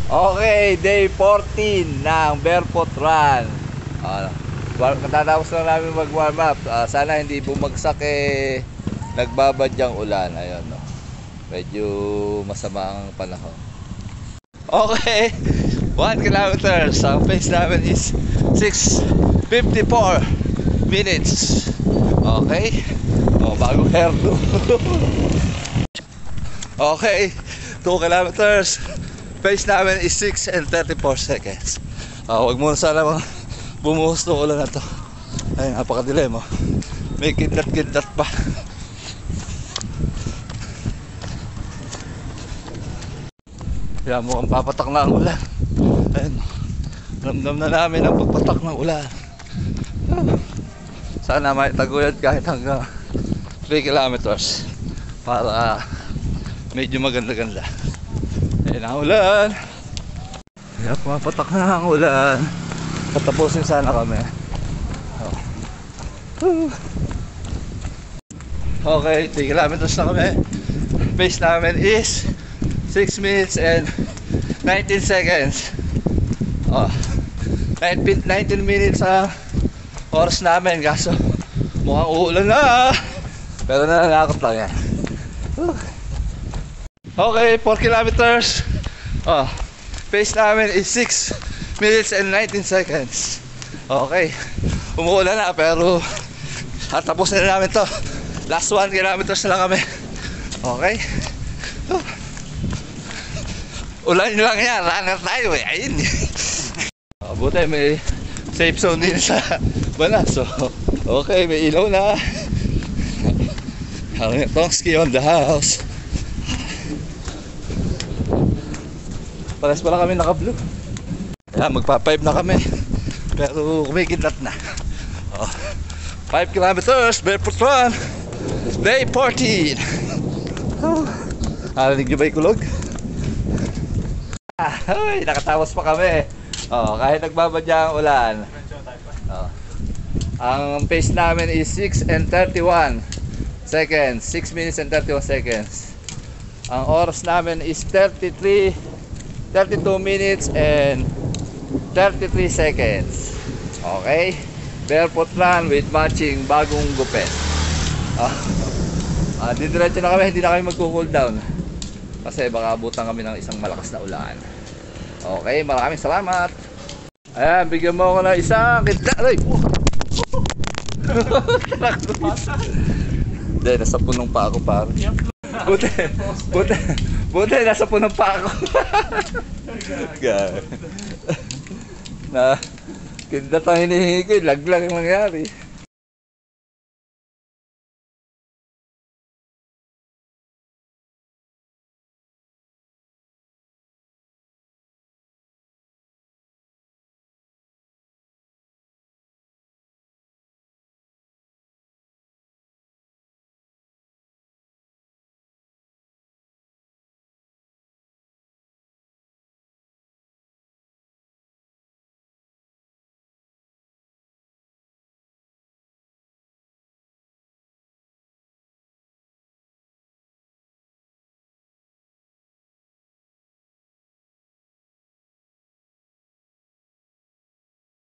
Okay, day 14 ng Barefoot Run. Katatapos lang namin mag-warm up. Sana hindi bumagsak nagbabadyang ulan. Ayun, no. Medyo masama ang panahon. Okay, 1 kilometers. Ang pace namin is 6:54 minutes. Okay. Bagong hairdo. Okay, 2 kilometers. Pace namin is 6 and 34 seconds. Huwag muna sana bumuhos ng ulan na to. Ay, napakadilim, oh. May kidlat-kidlat pa. Kaya mukhang papatak na ang ulan. Ayun, ramdam na namin ang pagpatak ng ulan. Sana may taguyod kahit hanggang 3 kilometers para medyo maganda-ganda. Ayun ang ulan. Kaya pumapatak na ang ulan. Patapusin sana kami. Okay, 3 kilometers na kami. Pace namin is 6 minutes and 19 seconds. 19 minutes ang oras namin. Kaso mukhang uulan na. Pero nananakot lang yan. Okay, 4 kilometers. Pace namin is 6 minutes and 19 seconds. Okay, umuulan na pero tapos na namin to. Last 1 kilometers na lang kami. Okay. Ulan lang yan, runner tayo eh. Ayun. Buti may safe zone din sa Banaso. Okay, may ilaw na. Tongski on the house. Pares pala kami naka-blue. Kaya magpa-5 na kami. Pero kumikidlat na. 5 kilometers, Barefoot Run. Day 14. Narinig nyo ba yung kulog? Ay, nakatapos pa kami. Kahit nagbabadya ang ulan. Ang pace namin is 6 and 31 seconds. 6 minutes and 31 seconds. Ang oras namin is 32 minutes and 33 seconds. Okay, Barefoot Run with matching bagong gupit. Didiretso na kami, hindi na kami magko-cool down kasi baka abutan kami ng isang malakas na ulan. Okay, maraming salamat. Ayan, bigyan mo ako ng isang kidlat. Hindi, nasa punong pa ako pare. Buti, nasa punong pa ako. Na, kidlat ang hinihingi ko, laglag ang nangyari.